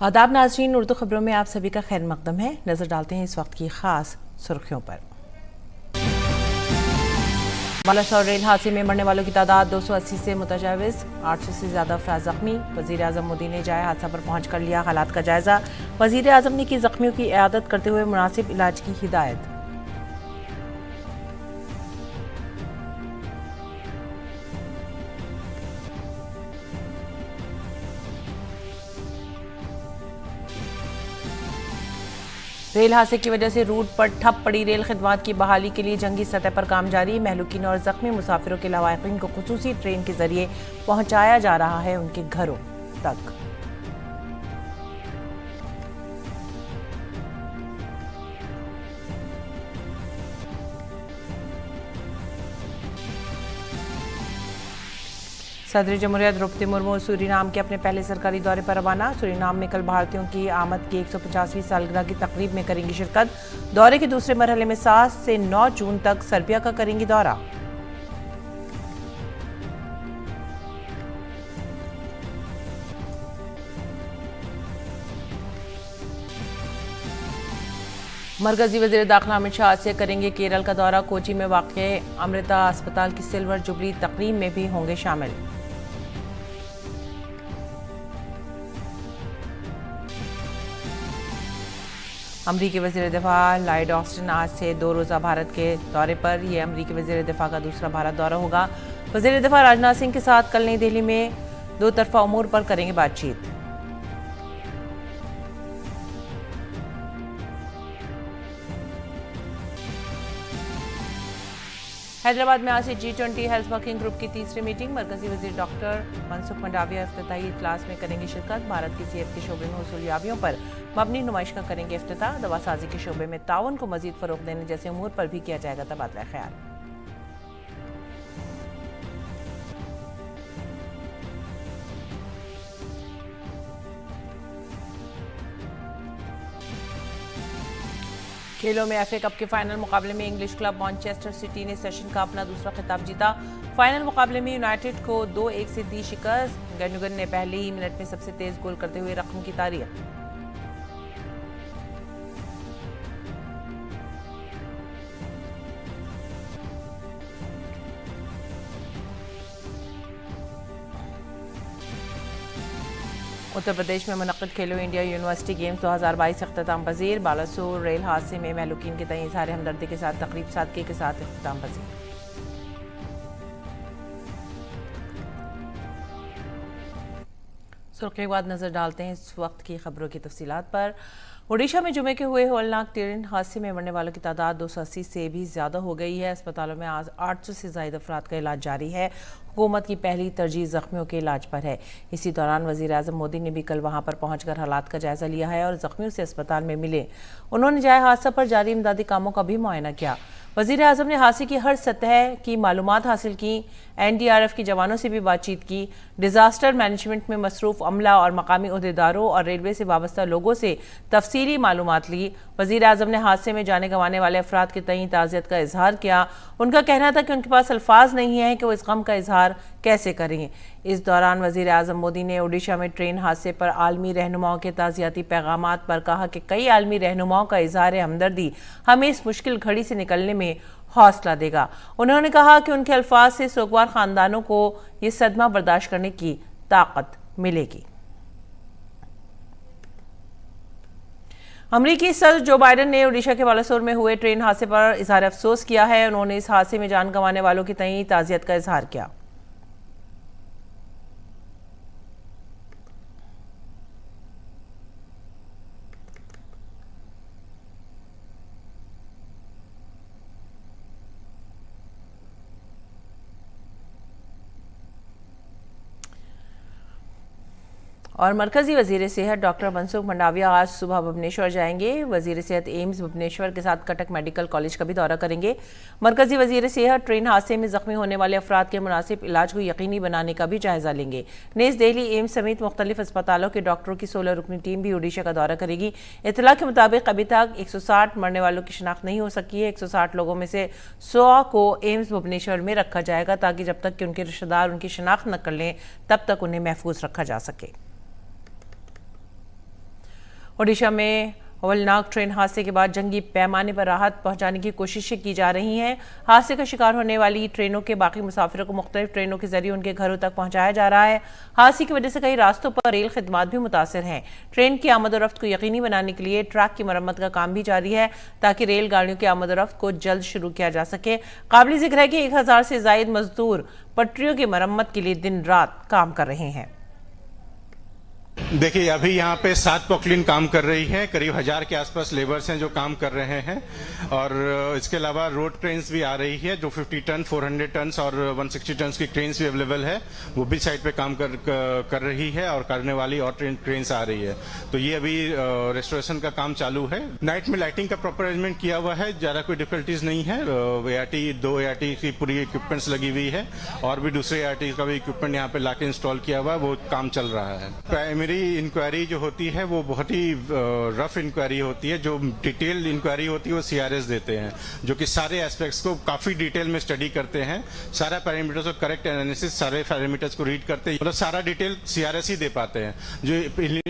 आदाब नाज़रीन, उर्दू खबरों में आप सभी का खैर मकदम है। नजर डालते हैं इस वक्त की खास सुर्खियों पर। बालासोर रेल हादसे में मरने वालों की तादाद 280 से मुतजाविज, 800 से ज्यादा अफराद जख्मी। वजीर आजम मोदी ने जाए हादसा पर पहुंचकर लिया हालात का जायजा। वजीर आजम ने की जख्मियों की इयादत करते हुए मुनासिब इलाज की हिदायत। रेल हादसे की वजह से रूट पर ठप पड़ी रेल खिदमत की बहाली के लिए जंगी सतह पर काम जारी। महलूकीन और जख्मी मुसाफिरों के लवाहिकीन को खुसूसी ट्रेन के जरिए पहुंचाया जा रहा है उनके घरों तक। सदर जमहूरियत द्रौपदी मुर्मू सूरीनाम के अपने पहले सरकारी दौरे पर रवाना। सूरीनाम में कल भारतीयों की आमद की 150वीं सालगिरह की तकरीब में करेंगी शिरकत। दौरे के दूसरे मरहले में 7 से 9 जून तक सर्बिया का करेंगी दौरा। मरकजी वज़ीर दाखिला अमित शाह से करेंगे केरल का दौरा। कोची में वाक़े अमृता अस्पताल की सिल्वर जुबली तकरीब में भी होंगे शामिल। अमरीकी वज़ीर दिफा लॉयड ऑस्टिन आज से 2 रोज़ा भारत के दौरे पर। यह अमरीकी वज़ीर दिफा का दूसरा भारत दौरा होगा। वज़ीर दिफा राजनाथ सिंह के साथ कल नई दिल्ली में 2 तरफ़ा उमूर पर करेंगे बातचीत। हैदराबाद में आज से G20 हेल्थ वर्किंग ग्रुप की तीसरी मीटिंग। मरकजी वज़ीर डॉक्टर मनसुख मंडाविया इफ्तिताही इजलास में करेंगे शिरकत। भारत की सेहत के शोबे में हुसूलियाबियों पर मबनी नुमाइश का करेंगे इफ्तिताह। दवासाजी के शोबे में ताउन को मजीद फरोग देने जैसे उमूर पर भी किया जाएगा तबादला ख्याल। खेलों में FA कप के फाइनल मुकाबले में इंग्लिश क्लब मैनचेस्टर सिटी ने सेशन का अपना दूसरा खिताब जीता। फाइनल मुकाबले में यूनाइटेड को 2-1 से दी शिकस्त। गनुगन ने पहले ही मिनट में सबसे तेज गोल करते हुए रकम की तारीख। उत्तर प्रदेश में मुनक्किद खेलो इंडिया यूनिवर्सिटी गेम्स 2022 अख्ताम पजीर। बालासोर रेल हादसे में महलूकीन के तय इज़हार हमदर्दी के साथ तकरीब सादगी के साथ अख्ताम पजीर। सुर्खियों के बाद नजर डालते हैं इस वक्त की खबरों की तफसीलात पर। ओडिशा में जुमे के हुए होलनाक ट्रेन हादसे में मरने वालों की तादाद 280 से भी ज़्यादा हो गई है। अस्पतालों में आज 800 से ज़ायद अफराद का इलाज जारी है। हुकूमत की पहली तरजीह जख्मियों के इलाज पर है। इसी दौरान वज़ीर आज़म मोदी ने भी कल वहां पर पहुंचकर हालात का जायजा लिया है और जख्मियों से अस्पताल में मिले। उन्होंने जाए हादसा पर जारी इमदादी कामों का भी मुआयना किया। वज़ीर आज़म ने हादसे की हर सतह की मालूमात हासिल की। NDRF के जवानों से भी बातचीत की। डिजास्टर मैनेजमेंट में मसरूफ अमला और मकामी अहदेदारों और रेलवे से वाबस्ता लोगों से तफसीली मालूमात ली। वज़ीर आज़म ने हादसे में जाने गंवाने वाले अफराद के तय ताज़ियत का इजहार किया। उनका कहना था कि उनके पास अल्फाज नहीं है कि वो इस गम का इजहार कैसे करें। इस दौरान वज़ीर आज़म मोदी ने ओडिशा में ट्रेन हादसे पर आलमी रहनुमाओं के ताज़ियाती पैगामात पर कहा कि कई आलमी रहनुमाओं का इजहार हमदर्दी हमें इस मुश्किल घड़ी से निकलने में हौसला देगा। उन्होंने कहा कि उनके अल्फाज से सोगवार खानदानों को ये सदमा बर्दाश्त करने की ताकत मिलेगी। अमरीकी सदर जो बाइडन ने ओडिशा के बालासोर में हुए ट्रेन हादसे पर इजहार अफसोस किया है। उन्होंने इस हादसे में जान गंवाने वालों की तय ताज़ियत का इजहार किया। और मरकजी वजीर सेहत डॉक्टर मनसुख मंडाविया आज सुबह भुवनेश्वर जाएंगे। वजीर सेहत एम्स भुवनेश्वर के साथ कटक मेडिकल कॉलेज का भी दौरा करेंगे। मरकजी वजीर सेहत ट्रेन हादसे में जख्मी होने वाले अफराद के मुनासिब इलाज को यकीनी बनाने का भी जायजा लेंगे। नेज़ दिल्ली एम्स समेत मुख्तलिफ अस्पतालों के डॉक्टरों की 16 रुकनी टीम भी ओडिशा का दौरा करेगी। इतला के मुताबिक अभी तक 160 मरने वालों की शिनाख्त नहीं हो सकी है। 160 लोगों में से 100 को एम्स भुवनेश्वर में रखा जाएगा ताकि जब तक कि उनके रिश्तेदार उनकी शिनाख्त न कर लें तब तक उन्हें महफूज रखा जा सके। ओडिशा में हौलनाक ट्रेन हादसे के बाद जंगी पैमाने पर राहत पहुंचाने की कोशिशें की जा रही हैं। हादसे का शिकार होने वाली ट्रेनों के बाकी मुसाफिरों को मुख्तलिफ ट्रेनों के जरिए उनके घरों तक पहुंचाया जा रहा है। हादसे की वजह से कई रास्तों पर रेल खिदमात भी मुतासर हैं। ट्रेन की आमद-ओ-रफ्त को यकीनी बनाने के लिए ट्रैक की मरम्मत का काम भी जारी है ताकि रेलगाड़ियों की आमद-ओ-रफ्त को जल्द शुरू किया जा सके। काबिल जिक्र है कि 1000 से जायद मजदूर पटरियों की मरम्मत के लिए दिन रात काम कर रहे हैं। देखिए, अभी यहाँ पे 7 पोकलिन काम कर रही है। करीब 1000 के आसपास लेबर्स हैं जो काम कर रहे हैं और इसके अलावा रोड क्रेन्स भी आ रही है जो 50 टन, 400 टन और 160 टन की क्रेन्स भी अवेलेबल है। वो भी साइड पे काम कर रही है और करने वाली और क्रेन्स आ रही है। तो ये अभी रेस्टोरेशन का काम चालू है। नाइट में लाइटिंग का प्रॉपर अरेंजमेंट किया हुआ है, ज्यादा कोई डिफिकल्टीज नहीं है। दो ART की पूरी इक्विपमेंट्स लगी हुई है और भी दूसरे ART का भी इक्विपमेंट यहाँ पे लाके इंस्टॉल किया हुआ है, वो काम चल रहा है। प्राइमरी इंक्वायरी जो होती है वो बहुत ही रफ इंक्वायरी होती है। जो डिटेल इंक्वायरी होती है वो CRS देते हैं, जो कि सारे एस्पेक्ट्स को काफी डिटेल में स्टडी करते हैं। सारा पैरामीटर्स को करेक्ट एनालिसिस, सारे पैरामीटर्स को रीड करते हैं, मतलब सारा डिटेल CRS ही दे पाते हैं। जो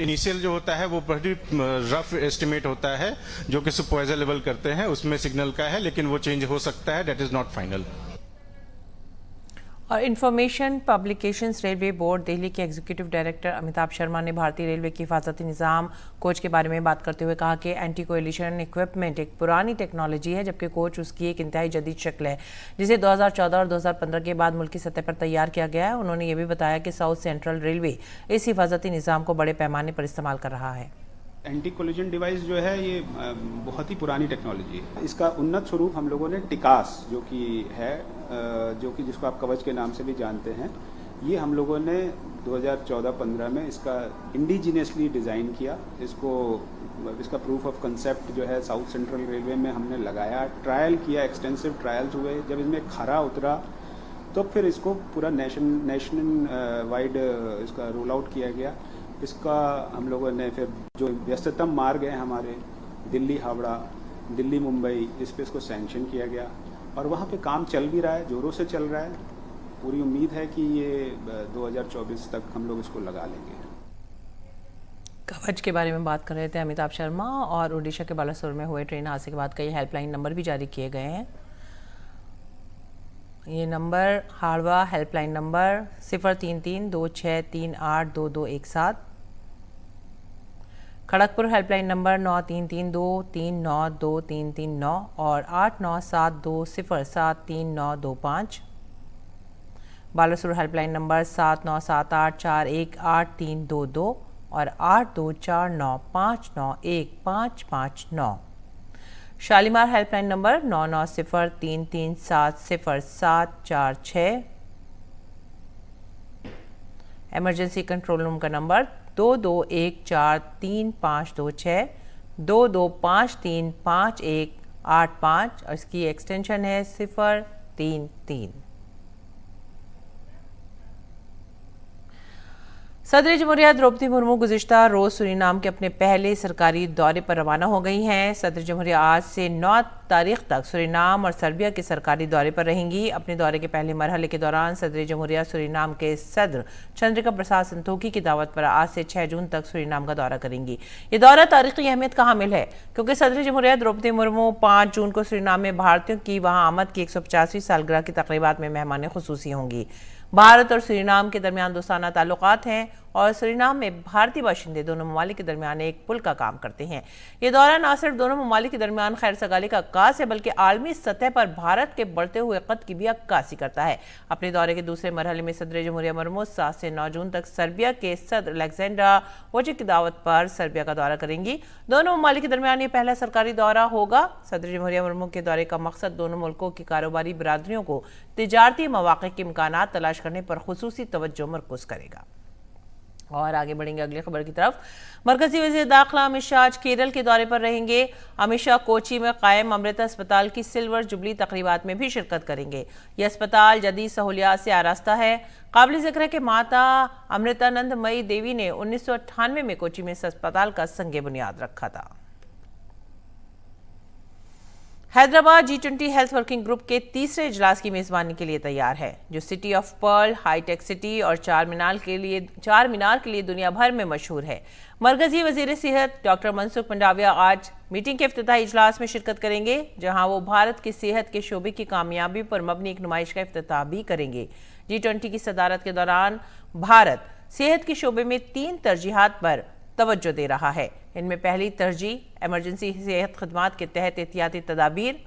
इनिशियल जो होता है वो बहुत ही रफ एस्टिमेट होता है जो कि सुपरवाइजर लेवल करते हैं, उसमें सिग्नल का है, लेकिन वो चेंज हो सकता है, दैट इज नॉट फाइनल। और information publications railway board Delhi के एग्जीक्यूटिव डायरेक्टर अमिताभ शर्मा ने भारतीय रेलवे की हिफाजती निज़ाम कोच के बारे में बात करते हुए कहा कि एंटी कोलिशन इक्विपमेंट एक पुरानी टेक्नोलॉजी है, जबकि कोच उसकी एक इंतहाई जदीद शक्ल है जिसे 2014 और 2015 के बाद मुल्की सतह पर तैयार किया गया है। उन्होंने ये भी बताया कि साउथ सेंट्रल रेलवे इस हिफाजती निज़ाम को बड़े पैमाने पर इस्तेमाल कर रहा है। एंटी कोलिजन डिवाइस जो है ये बहुत ही पुरानी टेक्नोलॉजी है। इसका उन्नत स्वरूप हम लोगों ने टिकास जो कि है, जो कि जिसको आप कवच के नाम से भी जानते हैं, ये हम लोगों ने 2014-15 में इसका इंडिजिनियसली डिज़ाइन किया। इसका प्रूफ ऑफ कंसेप्ट जो है साउथ सेंट्रल रेलवे में हमने लगाया, ट्रायल किया, एक्सटेंसिव ट्रायल्स हुए। जब इसमें खरा उतरा तो फिर इसको पूरा नेशनल वाइड इसका रोल आउट किया गया। इसका हम लोगों ने फिर जो व्यस्ततम मार्ग हैं हमारे दिल्ली हावड़ा, दिल्ली मुंबई, इस पे इसको सैंक्शन किया गया और वहाँ पे काम चल भी रहा है, जोरों से चल रहा है। पूरी उम्मीद है कि ये 2024 तक हम लोग इसको लगा लेंगे। कवच के बारे में बात कर रहे थे अमिताभ शर्मा। और ओडिशा के बालासोर में हुए ट्रेन हादसे के बाद कई हेल्पलाइन नंबर भी जारी किए गए हैं। ये number Howrah helpline number 03326382217, Kharagpur helpline number 9332392339 और 8972073925, बालासुर हेल्पलाइन नंबर 7978418322 और 8249591559, Shalimar helpline number 9903370746, emergency control room का नंबर 22143526 22535185 और इसकी एक्सटेंशन है 033। सदर जमहूरिया द्रौपदी मुर्मू गुज़िश्ता रोज़ सूरीनाम के अपने पहले सरकारी दौरे पर रवाना हो गई हैं। सदर जमहूरिया आज से 9 तारीख तक सूरीनाम और सर्बिया के सरकारी दौरे पर रहेंगी। अपने दौरे के पहले मरहले के दौरान सदर जमहूरिया सूरीनाम के सदर चंद्रिका प्रसाद संतोखी की दावत पर आज से 6 जून तक सूरीनाम का दौरा करेंगी। ये दौरा तारीखी अहमियत का हामिल है क्योंकि सदर जमहूरिया द्रौपदी मुर्मू 5 जून को सूरीनाम में भारतीयों की वहाँ आमद की 150वीं सालगिरह की तकरीबात में मेहमान खुसूसी होंगी। भारत और सूरीनाम के दरमियान दोस्ताना ताल्लुकात हैं और सूरीनाम में भारतीय बाशिंदे दोनों ममालिक के दरमियान एक पुल का काम करते हैं। ये दौरा न सिर्फ दोनों ममालिक के दरमियान खैर सगाली का अक्कास है बल्कि आलमी सतह पर भारत के बढ़ते हुए कद की भी अक्कासी करता है। अपने दौरे के दूसरे मरहले में सदर जमहूरिया मुर्मू 7 से 9 जून तक सर्बिया के सदर अलेक्जेंडर वुचिक की दावत पर सर्बिया का दौरा करेंगी। दोनों ममालिक के दरमियान ये पहला सरकारी दौरा होगा। सदर जमहूरिया मुर्मू के दौरे का मकसद दोनों मुल्कों की कारोबारी बिरादरियों को तिजारती मौक़े के इम्कानात तलाश करने पर खुसूसी तवज्जो मरकूज करेगा। और आगे बढ़ेंगे अगली खबर की तरफ। मरकजी वज़ीर दाखिला अमित शाह आज केरल के दौरे पर रहेंगे। अमित शाह कोची में कायम अमृता अस्पताल की सिल्वर जुबली तकरीबात में भी शिरकत करेंगे। यह अस्पताल जदीद सहूलियात से आरास्ता है। काबिल जिक्र है कि माता अमृतानंदमयी देवी ने 1998 में कोची में इस अस्पताल का संगे बुनियाद रखा था। Hyderabad G20 health working group के तीसरे इजलास की मेजबानी के लिए तैयार है, जो city of pearl, hitech city और चार मीनार के लिए दुनिया भर में मशहूर है। मरकजी वजीर सेहत डॉक्टर मनसुख मंडाविया आज मीटिंग के इफ्तिताही इजलास में शिरकत करेंगे, जहां वो भारत की सेहत के शोबे की कामयाबी पर मबनी एक नुमाइश का इफ्तिताह भी करेंगे। G20 की सदारत के दौरान भारत सेहत के शोबे में 3 तरजीहात पर तवज्जो दे रहा है। इनमें पहली तरजीह इमरजेंसी सेहत खदमात के तहत एहतियाती तदाबीर,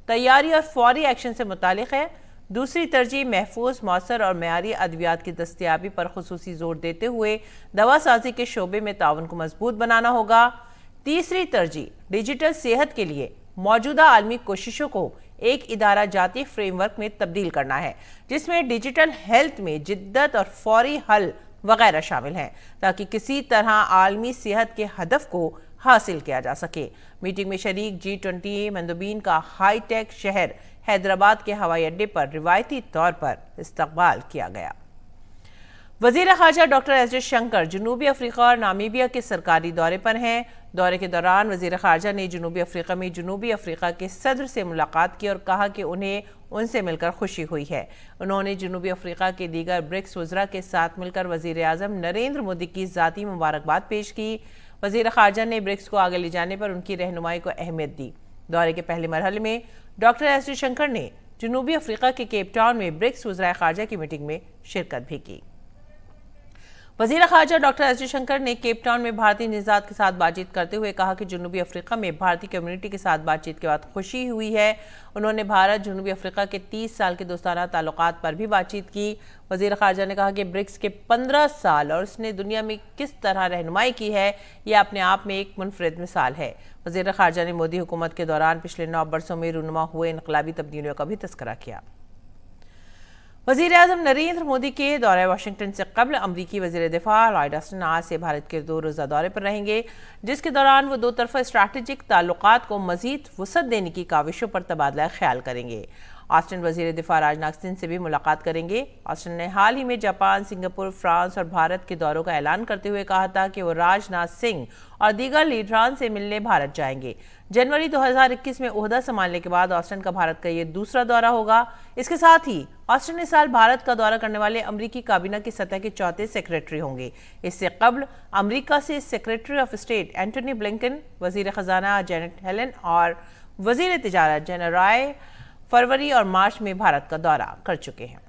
तैयारी और फौरी एक्शन से मुतालिक है। दूसरी तरजीह महफूज, मौसर और मयारी अद्वियात की दस्तयाबी पर खुसूसी जोर देते हुए दवा साजी के शोबे में ताउन को मजबूत बनाना होगा। तीसरी तरजीह डिजिटल सेहत के लिए मौजूदा आलमी कोशिशों को एक इदारा जाती फ्रेमवर्क में तब्दील करना है, जिसमें डिजिटल हेल्थ में जिद्दत और फौरी हल वगैरह शामिल हैं, ताकि किसी तरह आलमी सेहत के हदफ को हासिल किया जा सके। मीटिंग में शरीक G20 मंदुबीन का हाईटेक शहर हैदराबाद के हवाई अड्डे पर रिवायती तौर पर इस्तकबाल किया गया। वजीर खारजा डॉक्टर एस जयशंकर जनूबी अफ्रीका और नामीबिया के सरकारी दौरे पर हैं। दौरे के दौरान वजीर खारजा ने जनूबी अफ्रीका में जनूबी अफ्रीका के सदर से मुलाकात की और कहा कि उन्हें उनसे मिलकर खुशी हुई है। उन्होंने जनूबी अफ्रीका के दीगर ब्रिक्स वज़रा के साथ मिलकर वजीर आज़म नरेंद्र मोदी की ज़ाती मुबारकबाद पेश की। वजीर खारजा ने ब्रिक्स को आगे ले जाने पर उनकी रहनुमाई को अहमियत दी। दौरे के पहले मरहले में डॉक्टर एस जयशंकर ने जनूबी अफ्रीका के केप टाउन में ब्रिक्स वज़रा खारजा की मीटिंग में शिरकत भी की। वज़ीर ख़ारजा डॉक्टर एस जयशंकर ने केप टाउन में भारतीय निज़ात के साथ बातचीत करते हुए कहा कि जनूबी अफ्रीका में भारतीय कम्युनिटी के साथ बातचीत के बाद खुशी हुई है। उन्होंने भारत जनूबी अफ्रीका के 30 साल के दोस्ताना ताल्लुकात पर भी बातचीत की। वज़ीर ख़ारजा ने कहा कि ब्रिक्स के 15 साल और उसने दुनिया में किस तरह रहनुमाई की है, यह अपने आप में एक मुनफरिद मिसाल है। वज़ीर ख़ारजा ने मोदी हुकूमत के दौरान पिछले 9 बरसों में रूनुमा हुए इनकलाबी तब्दीलियों का भी तज़किरा किया। वज़ीर आज़म नरेंद्र मोदी के दौरे वाशिंगटन से कबल अमरीकी वज़ीर दिफा लॉयड ऑस्टिन आज से भारत के 2 रोज़ा दौरे पर रहेंगे, जिसके दौरान वो 2 तरफ़ा स्ट्रैटेजिक ताल्लुकात को मज़ीद वसअत देने की काविशों पर तबादला ख्याल करेंगे। ऑस्टिन वज़ीर दिफा राजनाथ सिंह से भी मुलाकात करेंगे। ऑस्टिन ने हाल ही में जापान, सिंगापुर, फ्रांस और भारत के दौरों का ऐलान करते हुए कहा था कि वो राजनाथ सिंह और दीगर लीडरान से मिलने भारत जाएंगे। जनवरी 2021 में ओहदा संभालने के बाद ऑस्टिन का भारत का ये दूसरा दौरा होगा। इसके साथ ही ऑस्टिन इस साल भारत का दौरा करने वाले अमरीकी काबीना की सतह के 4थे सेक्रेटरी होंगे। इससे कबल अमरीका से secretary of state Antony Blinken, वजीर खजाना जेनेट हेलन और वजीर तिजारत जेनर राय फरवरी और मार्च में भारत का दौरा कर चुके हैं।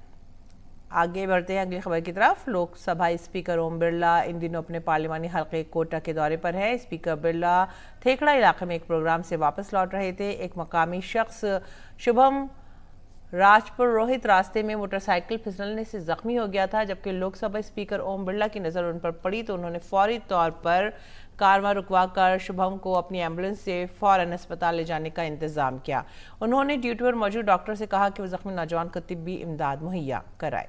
आगे बढ़ते हैं अगली खबर की तरफ। लोकसभा स्पीकर ओम बिरला इन दिनों अपने पार्लिमानी हल्के कोटा के दौरे पर है। स्पीकर बिरला थेखड़ा इलाके में एक प्रोग्राम से वापस लौट रहे थे। एक मकामी शख्स शुभम राजपुर रोहित रास्ते में मोटरसाइकिल फिसलने से जख्मी हो गया था। जबकि लोकसभा स्पीकर ओम बिरला की नज़र उन पर पड़ी तो उन्होंने फौरी तौर पर कारवां रुकवा कर शुभम को अपनी एम्बुलेंस से फौरन अस्पताल ले जाने का इंतजाम किया। उन्होंने ड्यूटी पर मौजूद डॉक्टर से कहा कि वो जख्मी नौजवान को तिब्बी इमदाद मुहैया कराए।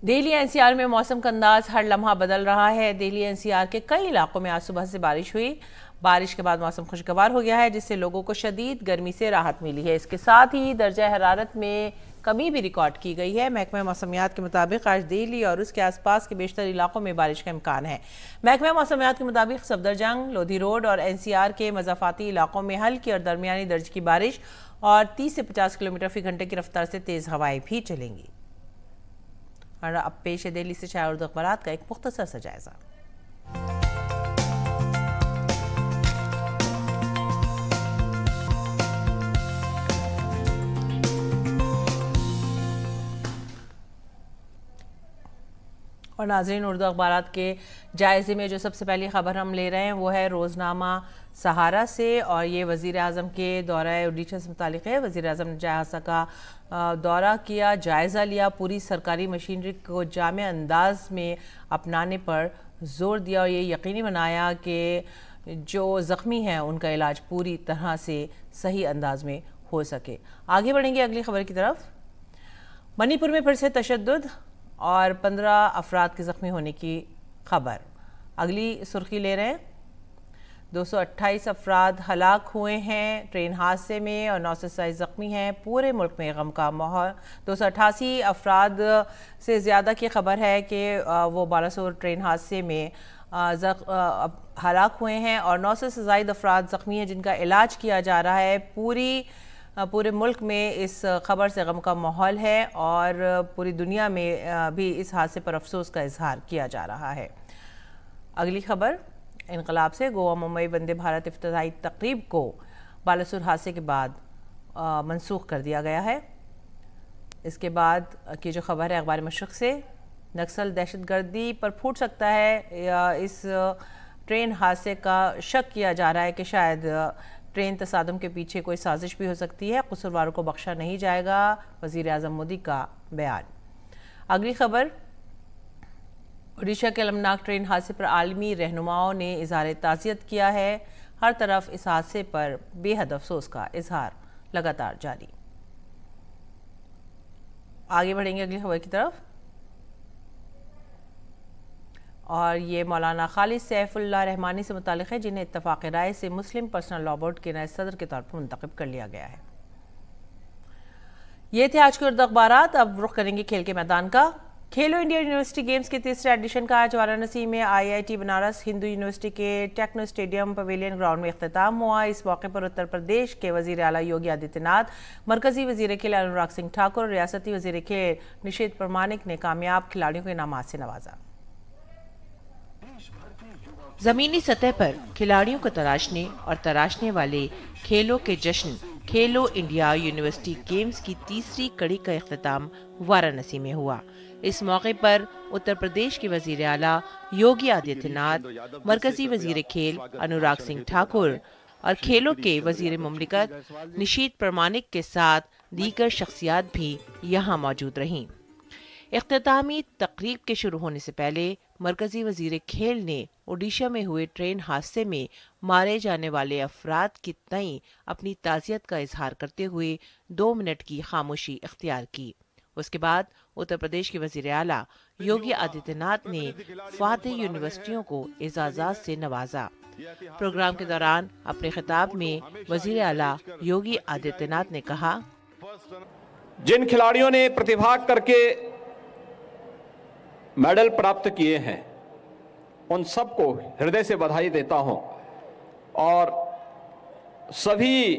दिल्ली एनसीआर में मौसम का अंदाज हर लम्हा बदल रहा है। दिल्ली एनसीआर के कई इलाकों में आज सुबह से बारिश हुई। बारिश के बाद मौसम खुशगवार हो गया है, जिससे लोगों को शदीद गर्मी से राहत मिली है। इसके साथ ही दर्जा हरारत में कमी भी रिकॉर्ड की गई है। महकमा मौसमियात के मुताबिक आज दिल्ली और उसके आसपास के बेशतर इलाकों में बारिश का इम्कान है। महकमा मौसमियात के मुताबिक सफदरजंग, लोधी रोड और एनसीआर के मज़ाफ़ाती इलाकों में हल्की और दरमियानी दर्ज की बारिश और 30 से 50 किलोमीटर फी घंटे की रफ्तार से तेज़ हवाएं भी चलेंगी। और अब पेश है दिल्ली से शाया उर्दू अखबारात का एक मुख्तसर सा जायजा। और नाज़रीन, उर्दू अखबारात के जायज़े में जो सबसे पहली खबर हम ले रहे हैं वो है रोज़नामा सहारा से, और ये वज़ीर आज़म के दौरा ओडिशा से मुतालिक है। वज़ीर आज़म ने जायज़ा का दौरा किया, जायज़ा लिया, पूरी सरकारी मशीनरी को जामे अंदाज में अपनाने पर जोर दिया और ये यकीनी बनाया कि जो ज़ख्मी हैं उनका इलाज पूरी तरह से सही अंदाज में हो सके। आगे बढ़ेंगे अगली खबर की तरफ। मणिपुर में फिर से तशद्दुद और 15 अफराद के ज़ख्मी होने की खबर। अगली सुर्खी ले रहे हैं। 228 अफराद हलाक हुए हैं ट्रेन हादसे में और 927 ज़ख्मी हैं। पूरे मुल्क में गम का माहौल। 288 अफराद से ज़्यादा की खबर है कि वो बालासोर ट्रेन हादसे में हलाक हुए हैं और 900 से ज़ायद अफराद ज़ख्मी हैं जिनका इलाज किया जा रहा है। पूरे मुल्क में इस खबर से गम का माहौल है और पूरी दुनिया में भी इस हादसे पर अफसोस का इजहार किया जा रहा है। अगली खबर इनकलाब से। गोवा मुंबई वंदे भारत इफ्तिताई तकरीब को बालासुर हादसे के बाद मनसूख कर दिया गया है। इसके बाद की जो खबर है अखबार मशरक़ से, नक्सल दहशतगर्दी पर फूट सकता है। इस ट्रेन हादसे का शक किया जा रहा है कि शायद ट्रेन तसादम के पीछे कोई साजिश भी हो सकती है। कसूरवारों को बख्शा नहीं जाएगा, वज़ीर आज़म मोदी का बयान। अगली खबर, ओडिशा के अलमनाक ट्रेन हादसे पर आलमी रहनुमाओं ने इजहार ताज़ियत किया है। हर तरफ इस हादसे पर बेहद अफसोस का इजहार लगातार जारी। आगे बढ़ेंगे अगली खबर की तरफ और ये मौलाना खालिद सैफुल्लाह रहमानी से मुतालिक है, जिन्हें इत्तफाक राय से मुस्लिम पर्सनल लॉ बोर्ड के नए सदर के तौर पर मुंतखब कर लिया गया है। ये थे आज के उर्दू अखबारात। अब रुख करेंगे खेल के मैदान का। खेलो इंडिया यूनिवर्सिटी गेम्स के तीसरे एडिशन का आज वाराणसी में IIT Banaras Hindu university K techno stadium pavilion ground में इख्तिताम हुआ। इस मौके पर उत्तर प्रदेश के वजीर आला योगी आदित्यनाथ, मरकजी वजीर खेल अनुराग सिंह ठाकुर और रियासती वजीर खेल निशीत प्रमाणिक ने कामयाब खिलाड़ियों को इनामात से नवाजा। जमीनी सतह पर खिलाड़ियों को तराशने और तराशने वाले खेलों के जश्न खेलो इंडिया यूनिवर्सिटी गेम्स की तीसरी कड़ी का इख्तिताम वाराणसी में हुआ। इस मौके पर उत्तर प्रदेश के वजीर आला योगी आदित्यनाथ, मरकजी वजीर खेल अनुराग सिंह ठाकुर और खेलों के वजीर मुमलिकत निशीत प्रमाणिक के साथ दीगर शख्सियात भी यहाँ मौजूद रहीं। इख्तितामी तकरीब के शुरू होने से पहले मरकजी वजीर खेल ने ओडिशा में हुए ट्रेन हादसे में मारे जाने वाले अफराद की तई अपनी ताज़ियत का इजहार करते हुए 2 मिनट की खामोशी इख्तियार की। उसके बाद उत्तर प्रदेश के वजीर आला योगी आदित्यनाथ ने फातेह यूनिवर्सिटियों को एजाज़ात से नवाजा। प्रोग्राम के दौरान अपने खिताब में वजीर आला योगी आदित्यनाथ ने कहा, जिन खिलाड़ियों ने प्रतिभाग करके मेडल प्राप्त किए हैं उन सबको हृदय से बधाई देता हूं और सभी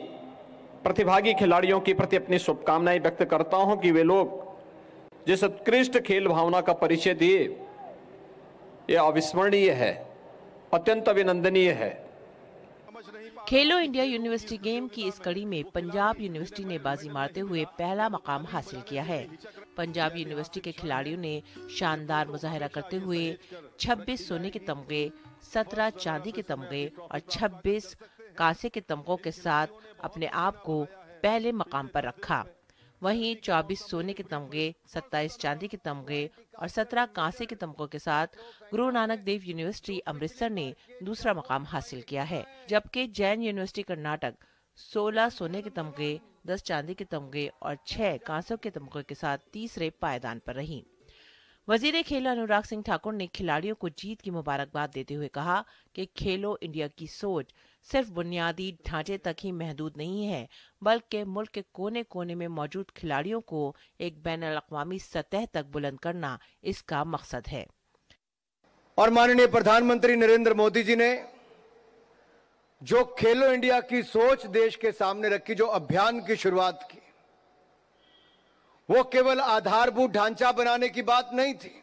प्रतिभागी खिलाड़ियों के प्रति अपनी शुभकामनाएं व्यक्त करता हूं कि वे लोग जिस उत्कृष्ट खेल भावना का परिचय दिए, यह अविस्मरणीय है, अत्यंत अभिनंदनीय है। खेलो इंडिया यूनिवर्सिटी गेम की इस कड़ी में पंजाब यूनिवर्सिटी ने बाजी मारते हुए पहला मकाम हासिल किया है। पंजाब यूनिवर्सिटी के खिलाड़ियों ने शानदार मुजाहिरा करते हुए 26 सोने के तमगे, 17 चांदी के तमगे और 26 कांसे के तमगों के साथ अपने आप को पहले मकाम पर रखा। वहीं 24 सोने के तमगे, 27 चांदी के तमगे और 17 कांसे के तमगों के साथ गुरु नानक देव यूनिवर्सिटी अमृतसर ने दूसरा मकाम हासिल किया है, जबकि जैन यूनिवर्सिटी कर्नाटक 16 सोने के तमगे, 10 चांदी के तमगे और 6 कांसों के तमगों के साथ तीसरे पायदान पर रही। वजीर खेल अनुराग सिंह ठाकुर ने खिलाड़ियों को जीत की मुबारकबाद देते हुए कहा कि खेलो इंडिया की सोच सिर्फ बुनियादी ढांचे तक ही महदूद नहीं है, बल्कि मुल्क के कोने कोने में मौजूद खिलाड़ियों को एक बैनुल-अक़वामी सतह तक बुलंद करना इसका मकसद है। और माननीय प्रधानमंत्री नरेंद्र मोदी जी ने जो खेलो इंडिया की सोच देश के सामने रखी, जो अभियान की शुरुआत की, वो केवल आधारभूत ढांचा बनाने की बात नहीं थी।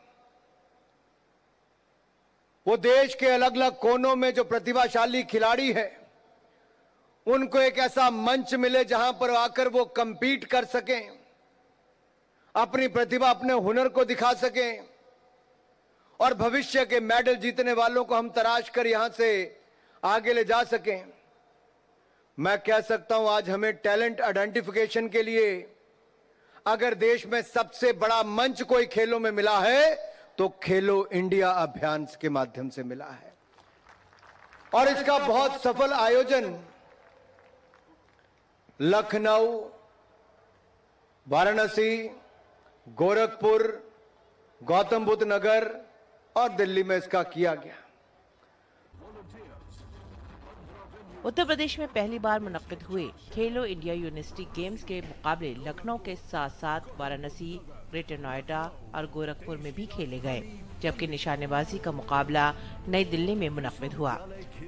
वो देश के अलग अलग कोनों में जो प्रतिभाशाली खिलाड़ी है उनको एक ऐसा मंच मिले जहां पर आकर वो कंपीट कर सकें, अपनी प्रतिभा, अपने हुनर को दिखा सकें और भविष्य के मेडल जीतने वालों को हम तराश कर यहां से आगे ले जा सकें। मैं कह सकता हूं आज हमें टैलेंट आइडेंटिफिकेशन के लिए अगर देश में सबसे बड़ा मंच कोई खेलों में मिला है तो खेलो इंडिया अभियान के माध्यम से मिला है। और इसका बहुत सफल आयोजन लखनऊ, वाराणसी, गोरखपुर, गौतम बुद्ध नगर और दिल्ली में इसका किया गया। उत्तर प्रदेश में पहली बार मुनक्किद हुए खेलो इंडिया यूनिवर्सिटी गेम्स के मुकाबले लखनऊ के साथ साथ वाराणसी, ग्रेटर नोएडा और गोरखपुर में भी खेले गए। जबकि निशानेबाजी का मुकाबला नई दिल्ली में मुनक्किद हुआ।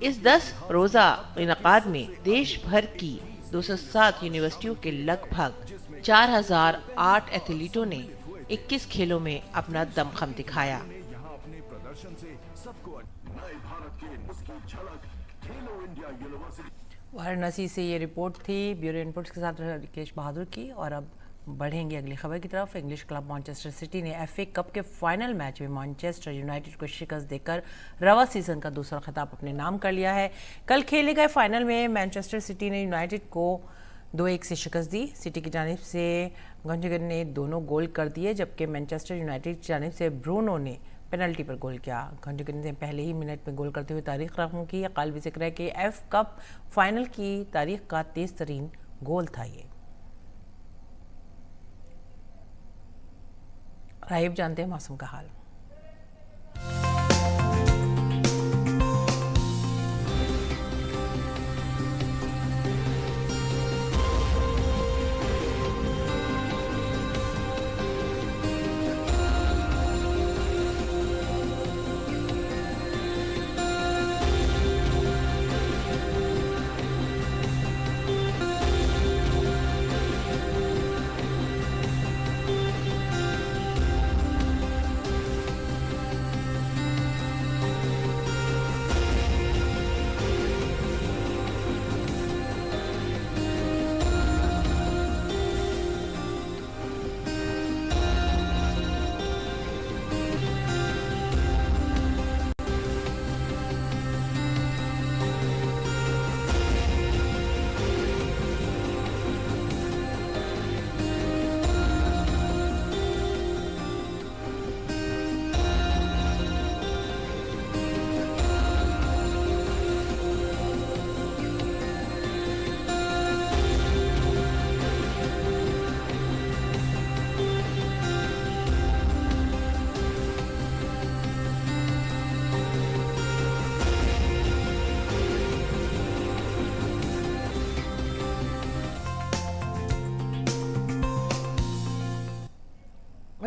इस 10 रोजा इनकाद में देश भर की 207 यूनिवर्सिटियों के लगभग 4008 एथलीटों ने 21 खेलों में अपना दमखम दिखाया। वाराणसी से ये रिपोर्ट थी ब्यूरो इनपुट्स के साथ रिकेश बहादुर की। और अब बढ़ेंगे अगली खबर की तरफ। इंग्लिश क्लब मैनचेस्टर सिटी ने FA कप के फाइनल मैच में मैनचेस्टर यूनाइटेड को शिकस्त देकर रवा सीजन का दूसरा खिताब अपने नाम कर लिया है। कल खेले गए फाइनल में मैनचेस्टर सिटी ने यूनाइटेड को 2-1 से शिकस्त दी। सिटी की जानिब से गंजगन ने दोनों गोल कर दिए, जबकि मैनचेस्टर यूनाइटेड की जानिब से ब्रूनो ने पेनल्टी पर गोल किया। गंजगन ने पहले ही मिनट में गोल करते हुए तारीख रकम की। काबिल जिक्र है कि FA कप फाइनल की तारीख का तेज तरीन गोल था ये। राइब जानते हैं मौसम का हाल।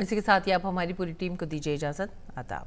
इसी के साथ ही आप हमारी पूरी टीम को दीजिए इजाज़त। आदाब।